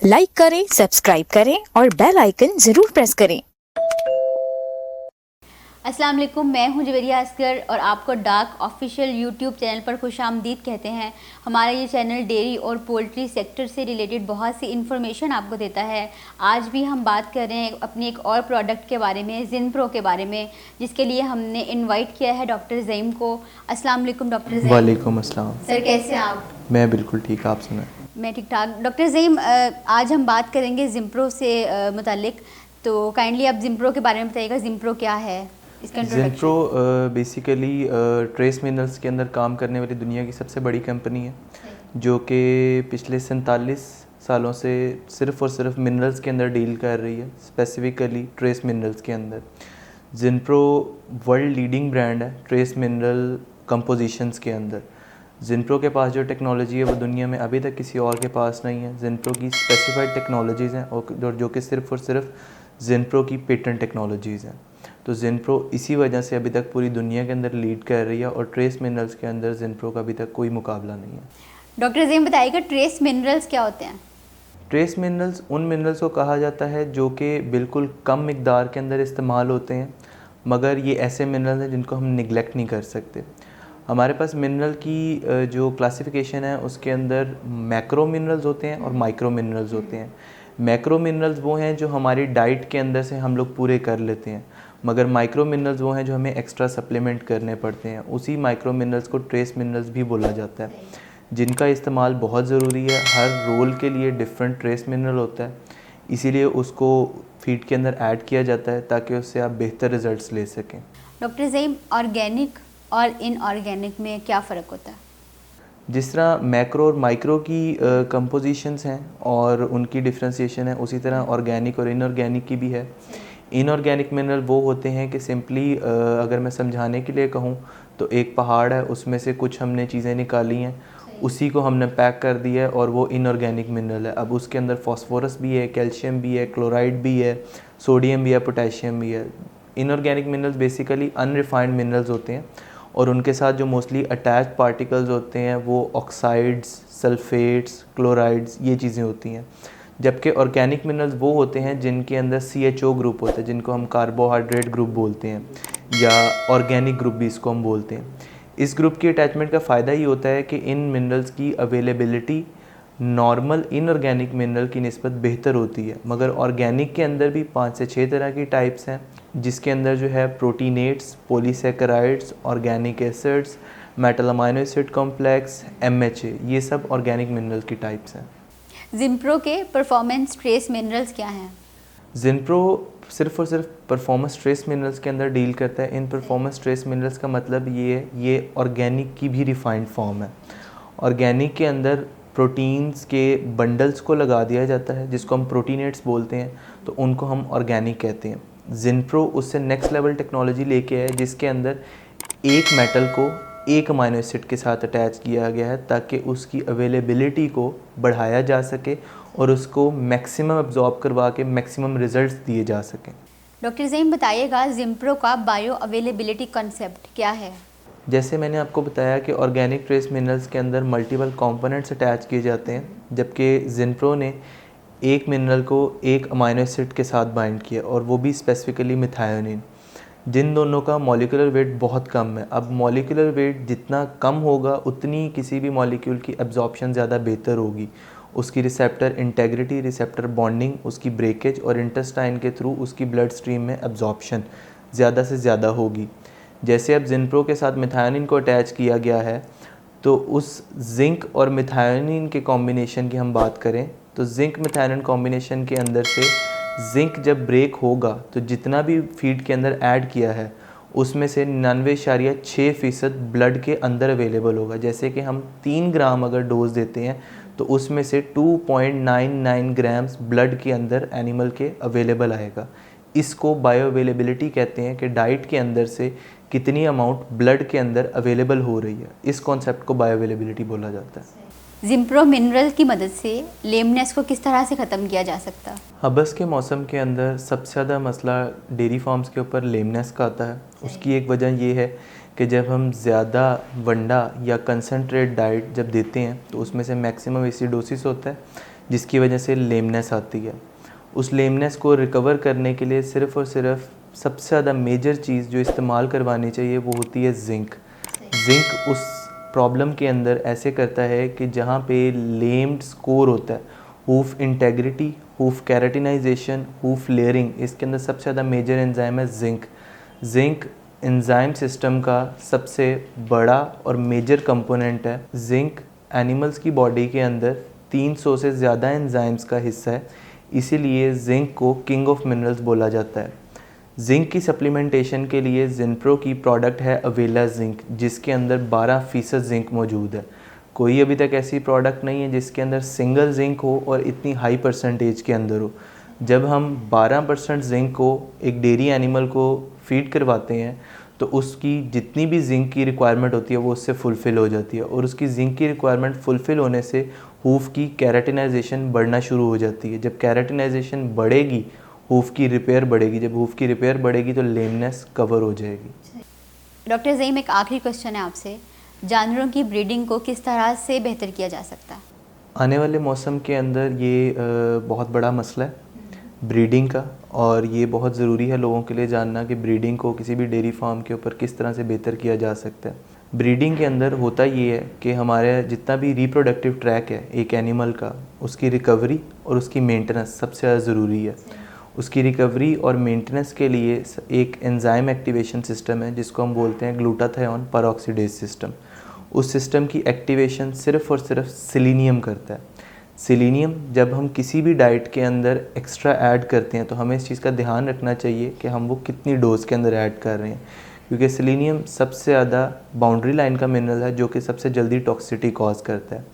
Like करें, subscribe करें और बेल आइकन जरूर प्रेस करें। अस्सलाम वालेकुम, मैं हूं जवेरिया असगर और आपको डाक ऑफिशियल यूट्यूब चैनल पर खुशामदीद कहते हैं। हमारा ये चैनल डेयरी और पोल्ट्री सेक्टर से रिलेटेड बहुत सी इन्फॉर्मेशन आपको देता है। आज भी हम बात कर रहे हैं अपनी एक और प्रोडक्ट के बारे में, ज़िनप्रो के बारे में, जिसके लिए हमने इनवाइट किया है डॉक्टर ज़ईम को। अस्सलाम वालेकुम डॉक्टर ज़ईम। वालेकुम अस्सलाम। सर कैसे हैं आप? मैं बिल्कुल ठीक, आप सुनाएं। मैं ठीक ठाक। डॉक्टर ज़ईम, आज हम बात करेंगे ज़िनप्रो से मुतालिक, तो काइंडली आप ज़िनप्रो के बारे में बताइएगा। ज़िनप्रो क्या है, इसका ज़िनप्रो बेसिकली ट्रेस मिनरल्स के अंदर काम करने वाली दुनिया की सबसे बड़ी कंपनी है, जो कि पिछले 47 सालों से सिर्फ़ और सिर्फ मिनरल्स के अंदर डील कर रही है, स्पेसिफ़िकली ट्रेस मिनरल्स के अंदर। ज़िनप्रो वर्ल्ड लीडिंग ब्रांड है ट्रेस मिनरल कंपोजिशंस के अंदर। ज़िनप्रो के पास जो टेक्नोलॉजी है वो दुनिया में अभी तक किसी और के पास नहीं है। ज़िनप्रो की स्पेसिफाइड टेक्नोलॉजीज़ हैं और जो कि सिर्फ़ और सिर्फ ज़िनप्रो की पेटेंट टेक्नोलॉजीज़ हैं। तो ज़िनप्रो इसी वजह से अभी तक पूरी दुनिया के अंदर लीड कर रही है और ट्रेस मिनरल्स के अंदर ज़िनप्रो का अभी तक कोई मुकाबला नहीं है। डॉक्टर ज़ईम बताइएगा, ट्रेस मिनरल्स क्या होते हैं? ट्रेस मिनरल्स उन मिनरल्स को कहा जाता है जो कि बिल्कुल कम मिकदार के अंदर इस्तेमाल होते हैं, मगर ये ऐसे मिनरल्स हैं जिनको हम निगलेक्ट नहीं कर सकते। हमारे पास मिनरल की जो क्लासिफिकेशन है उसके अंदर मैक्रो मिनरल्स होते हैं और माइक्रो मिनरल्स होते हैं। मैक्रो मिनरल्स वो हैं जो हमारी डाइट के अंदर से हम लोग पूरे कर लेते हैं, मगर माइक्रो मिनरल्स वो हैं जो हमें एक्स्ट्रा सप्लीमेंट करने पड़ते हैं। उसी माइक्रो मिनरल्स को ट्रेस मिनरल्स भी बोला जाता है, जिनका इस्तेमाल बहुत ज़रूरी है। हर रोल के लिए डिफरेंट ट्रेस मिनरल होता है, इसीलिए उसको फीड के अंदर ऐड किया जाता है ताकि उससे आप बेहतर रिजल्ट्स ले सकें। डॉक्टर ज़ईम, ऑर्गेनिक और इनऑर्गेनिक में क्या फ़र्क होता है? जिस तरह मैक्रो और माइक्रो की कंपोजिशंस हैं और उनकी डिफ्रेंशिएशन है, उसी तरह ऑर्गेनिक और इनऑर्गेनिक की भी है। इनऑर्गेनिक मिनरल वो होते हैं कि सिंपली अगर मैं समझाने के लिए कहूँ तो एक पहाड़ है, उसमें से कुछ हमने चीज़ें निकाली हैं, उसी को हमने पैक कर दिया है और वो इनऑर्गेनिक मिनरल है। अब उसके अंदर फास्फोरस भी है, कैल्शियम भी है, क्लोराइड भी है, सोडियम भी है, पोटेशियम भी है। Inorganic minerals basically unrefined minerals होते हैं और उनके साथ जो मोस्टली अटैच्ड पार्टिकल्स होते हैं वो ऑक्साइड्स, सल्फेट्स, क्लोराइड्स, ये चीज़ें होती हैं। जबकि ऑर्गेनिक मिनरल्स वो होते हैं जिनके अंदर CHO ग्रुप होता है, जिनको हम कार्बोहाइड्रेट ग्रुप बोलते हैं या ऑर्गेनिक ग्रुप भी इसको हम बोलते हैं। इस ग्रुप की अटैचमेंट का फ़ायदा ये होता है कि इन मिनरल्स की अवेलेबिलिटी नॉर्मल इनऑर्गेनिक मिनरल की निस्बत बेहतर होती है, मगर ऑर्गेनिक के अंदर भी 5 से 6 तरह की टाइप्स हैं, जिसके अंदर जो है proteinates, polysaccharides, organic acids, metal amino acid complex, MHA, ये सब ऑर्गेनिक मिनरल्स की टाइप्स हैं। ज़िनप्रो के परफॉर्मेंस ट्रेस मिनरल्स क्या हैं? ज़िनप्रो सिर्फ़ और सिर्फ परफॉर्मेंस ट्रेस मिनरल्स के अंदर डील करता है। इन परफॉर्मेंस ट्रेस मिनरल्स का मतलब ये है, ये ऑर्गेनिक की भी रिफाइंड फॉर्म है। ऑर्गेनिक के अंदर प्रोटीन्स के बंडल्स को लगा दिया जाता है, जिसको हम प्रोटीनेट्स बोलते हैं, तो उनको हम ऑर्गेनिक कहते हैं। ज़िनप्रो उससे नेक्स्ट लेवल टेक्नोलॉजी लेके आया, जिसके अंदर एक मेटल को एक अमाइनो एसिड के साथ अटैच किया गया है ताकि उसकी अवेलेबिलिटी को बढ़ाया जा सके और उसको मैक्सिमम अब्जॉर्ब करवा के मैक्सिमम रिजल्ट्स दिए जा सकें। डॉक्टर ज़ईम बताइएगा, ज़िनप्रो का बायो अवेलेबिलिटी कॉन्सेप्ट क्या है? जैसे मैंने आपको बताया कि ऑर्गेनिक ट्रेस मिनरल्स के अंदर मल्टीपल कंपोनेंट्स अटैच किए जाते हैं, जबकि ज़िनप्रो ने एक मिनरल को एक अमाइनो एसिड के साथ बाइंड किया और वो भी स्पेसिफिकली मिथायोनिन, जिन दोनों का मॉलिक्यूलर वेट बहुत कम है। अब मॉलिक्यूलर वेट जितना कम होगा उतनी किसी भी मॉलिक्यूल की एब्जॉर्प्शन ज़्यादा बेहतर होगी, उसकी रिसेप्टर इंटेग्रिटी, रिसेप्टर बॉन्डिंग, उसकी ब्रेकेज और इंटेस्टाइन के थ्रू उसकी ब्लड स्ट्रीम में एब्जॉर्प्शन ज़्यादा से ज़्यादा होगी। जैसे अब ज़िनप्रो के साथ मिथायोनिन को अटैच किया गया है, तो उस जिंक और मिथायोनिन के कॉम्बिनेशन की हम बात करें तो जिंक मिथायोनिन कॉम्बिनेशन के अंदर से जिंक जब ब्रेक होगा तो जितना भी फीड के अंदर ऐड किया है उसमें से 99.6% ब्लड के अंदर अवेलेबल होगा। जैसे कि हम 3 ग्राम अगर डोज देते हैं तो उसमें से 2.99 ग्राम्स ब्लड के अंदर एनिमल के अवेलेबल आएगा। इसको बायो अवेलेबिलिटी कहते हैं कि डाइट के अंदर से कितनी अमाउंट ब्लड के अंदर अवेलेबल हो रही है, इस कॉन्सेप्ट को बायो अवेलेबिलिटी बोला जाता है। ज़िनप्रो मिनरल की मदद से लेमनेस को किस तरह से ख़त्म किया जा सकता है? हबस के मौसम के अंदर सबसे ज़्यादा मसला डेयरी फार्म्स के ऊपर लेमनेस का आता है। उसकी एक वजह ये है कि जब हम ज़्यादा वंडा या कंसनट्रेट डाइट जब देते हैं तो उसमें से मैक्सिमम एसिडोसिस होता है, जिसकी वजह से लेमनेस आती है। उस लेमनेस को रिकवर करने के लिए सिर्फ़ और सिर्फ सबसे ज़्यादा मेजर चीज़ जो इस्तेमाल करवानी चाहिए वो होती है जिंक। जिंक उस प्रॉब्लम के अंदर ऐसे करता है कि जहाँ पे लेम्ड स्कोर होता है, hoof integrity, hoof keratinisation, hoof layering, इसके अंदर सबसे ज़्यादा मेजर एंजाइम है जिंक। जिंक एंजाइम सिस्टम का सबसे बड़ा और मेजर कंपोनेंट है। जिंक एनिमल्स की बॉडी के अंदर 300 से ज़्यादा एंजाइम्स का हिस्सा है, इसीलिए जिंक को किंग ऑफ मिनरल्स बोला जाता है। जिंक की सप्लीमेंटेशन के लिए जिनप्रो की प्रोडक्ट है अवेला जिंक, जिसके अंदर 12% जिंक मौजूद है। कोई अभी तक ऐसी प्रोडक्ट नहीं है जिसके अंदर सिंगल जिंक हो और इतनी हाई परसेंटेज के अंदर हो। जब हम 12% जिंक को एक डेयरी एनिमल को फीड करवाते हैं तो उसकी जितनी भी जिंक की रिक्वायरमेंट होती है वो उससे फुलफ़िल हो जाती है, और उसकी जिंक की रिक्वायरमेंट फुलफ़िल होने से हूफ की कैराटिनाइजेशन बढ़ना शुरू हो जाती है। जब कैराटिनाइजेशन बढ़ेगी, हूफ की रिपेयर बढ़ेगी। जब हूफ की रिपेयर बढ़ेगी तो लेमनेस कवर हो जाएगी। डॉक्टर ज़ईम, एक आखिरी क्वेश्चन है आपसे, जानवरों की ब्रीडिंग को किस तरह से बेहतर किया जा सकता है? आने वाले मौसम के अंदर ये बहुत बड़ा मसला है ब्रीडिंग का, और ये बहुत ज़रूरी है लोगों के लिए जानना कि ब्रीडिंग को किसी भी डेयरी फार्म के ऊपर किस तरह से बेहतर किया जा सकता है। ब्रीडिंग के अंदर होता ये है कि हमारे जितना भी रिप्रोडक्टिव ट्रैक है एक एनिमल का, उसकी रिकवरी और उसकी मेंटेनेंस सबसे ज़्यादा ज़रूरी है। उसकी रिकवरी और मेंटेनेंस के लिए एक एंजाइम एक्टिवेशन सिस्टम है जिसको हम बोलते हैं ग्लूटाथियोन परऑक्सीडेज सिस्टम। उस सिस्टम की एक्टिवेशन सिर्फ़ और सिर्फ सेलेनियम करता है। सेलेनियम जब हम किसी भी डाइट के अंदर एक्स्ट्रा ऐड करते हैं तो हमें इस चीज़ का ध्यान रखना चाहिए कि हम वो कितनी डोज के अंदर ऐड कर रहे हैं, क्योंकि सेलेनियम सबसे ज़्यादा बाउंड्री लाइन का मिनरल है जो कि सबसे जल्दी टॉक्सिसिटी कॉज करता है।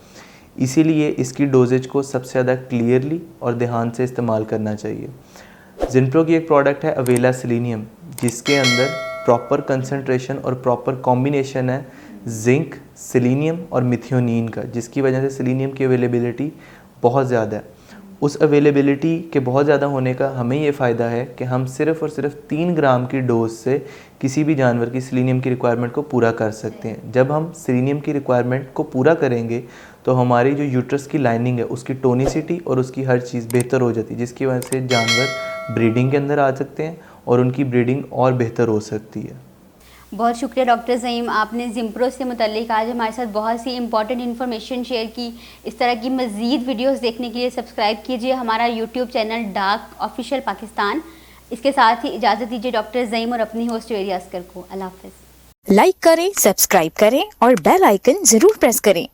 इसीलिए इसकी डोजेज को सबसे ज़्यादा क्लियरली और ध्यान से इस्तेमाल करना चाहिए। जिनप्रो की एक प्रोडक्ट है अवेला सेलेनियम, जिसके अंदर प्रॉपर कंसंट्रेशन और प्रॉपर कॉम्बिनेशन है जिंक, सेलेनियम और मिथियोनिन का, जिसकी वजह से सेलेनियम की अवेलेबिलिटी बहुत ज़्यादा है। उस अवेलेबिलिटी के बहुत ज़्यादा होने का हमें ये फ़ायदा है कि हम सिर्फ़ और सिर्फ 3 ग्राम की डोज से किसी भी जानवर की सेलेनियम की रिक्वायरमेंट को पूरा कर सकते हैं। जब हम सेलेनियम की रिक्वायरमेंट को पूरा करेंगे तो हमारी जो यूट्रस की लाइनिंग है उसकी टोनिसिटी और उसकी हर चीज़ बेहतर हो जाती है, जिसकी वजह से जानवर ब्रीडिंग के अंदर आ सकते हैं और उनकी ब्रीडिंग और बेहतर हो सकती है। बहुत शुक्रिया डॉक्टर ज़ईम, आपने जिम्प्रो से मुतल्लिक आज हमारे साथ बहुत सी इंपॉर्टेंट इन्फॉर्मेशन शेयर की। इस तरह की मज़ीद वीडियोस देखने के लिए सब्सक्राइब कीजिए हमारा यूट्यूब चैनल डाक ऑफिशियल पाकिस्तान। इसके साथ ही इजाज़त दीजिए डॉक्टर ज़ईम और अपनी होस्ट वेरिया अस्कर को। अल्लाह हाफ़िज़। लाइक करें, सब्सक्राइब करें और बेल आइकन जरूर प्रेस करें।